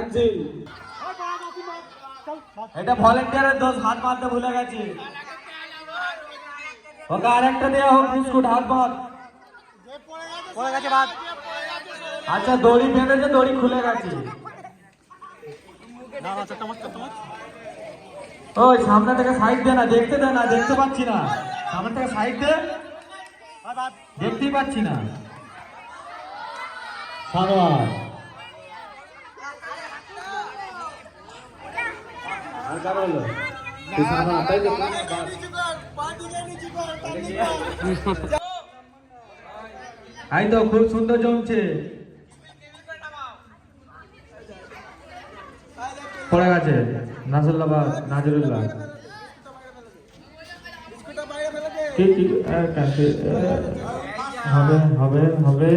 Cancel. এটা ভলেন্টিয়ারের দোষ, হাত মারতে ভুলে গেছি। ওকে আরেকটা দেওয়া হোক বিস্কুট, হাত বাঁধ। আচ্ছা দড়ি বেঁধেছে, দড়ি খুলে গেছে। ওই সামনে থেকে সাইড দে না, দেখতে দে না, দেখতে পাচ্ছি না। সামনে থেকে সাইড দে, দেখতেই পাচ্ছি না। সানোয়ার আর কার হলো? এই তো খুব সুন্দর জমছে। পড়ে গেছে নাসরুল্লাহ, নাজরুল্লাহ কি কি হবে হবে হবে।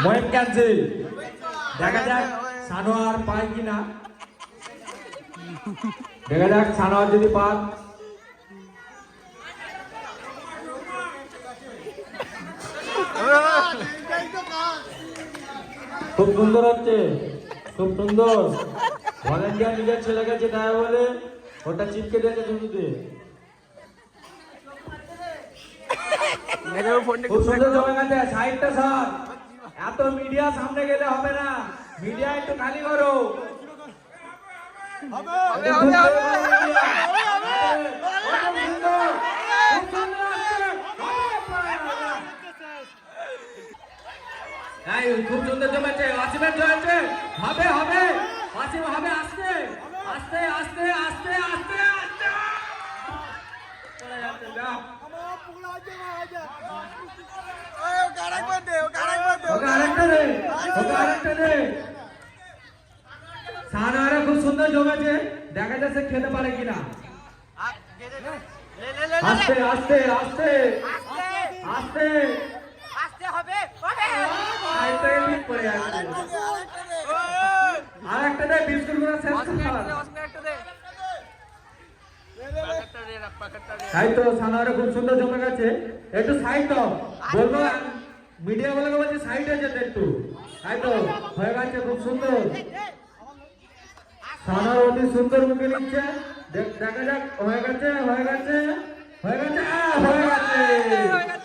মহিম ক্যান্সেল। দেখা যাক সানোয়ার পায় কিনা, দেখা যাক সানোয়ার যদি পান। খুব সুন্দর হচ্ছে, খুব সুন্দর। ভলেন্টিয়ার নিজের ছেলেকে যেটা বলে ওটা চিপকে দিয়েছে দুটোতে। খুব সুন্দর জমে গেছে। সাইডটা সর, এত মিডিয়া সামনে গেলে হবে না, মিডিয়া একটু খালি করো। খুব সুন্দর জমেছে, ওয়াসিমের জমেছে। হবে হবে ওয়াসিম, হবে। আস্তে আস্তে আস্তে আস্তে আস্তে আস্তে চলে যাচ্ছে। সানোয়ারা খুব সুন্দর জমেছে, দেখা যাচ্ছে খেতে পারে কিনা। আস্তে আস্তে আস্তে আস্তে আর একটা দে, বিস্কুট গুলো শেষ কর। তাই তো সানোয়ারা খুব সুন্দর জমে গেছে। একটু সাইড দাও, বলবো মিডিয়া বলে বলছে সাইডে যেতে একটু। তাই তো হয়ে গেছে, খুব সুন্দর। সানোয়ার অতি সুন্দর মুখে নিচ্ছে, দেখা যাক। হয়ে গেছে হয়ে গেছে হয়ে গেছে হয়ে গেছে।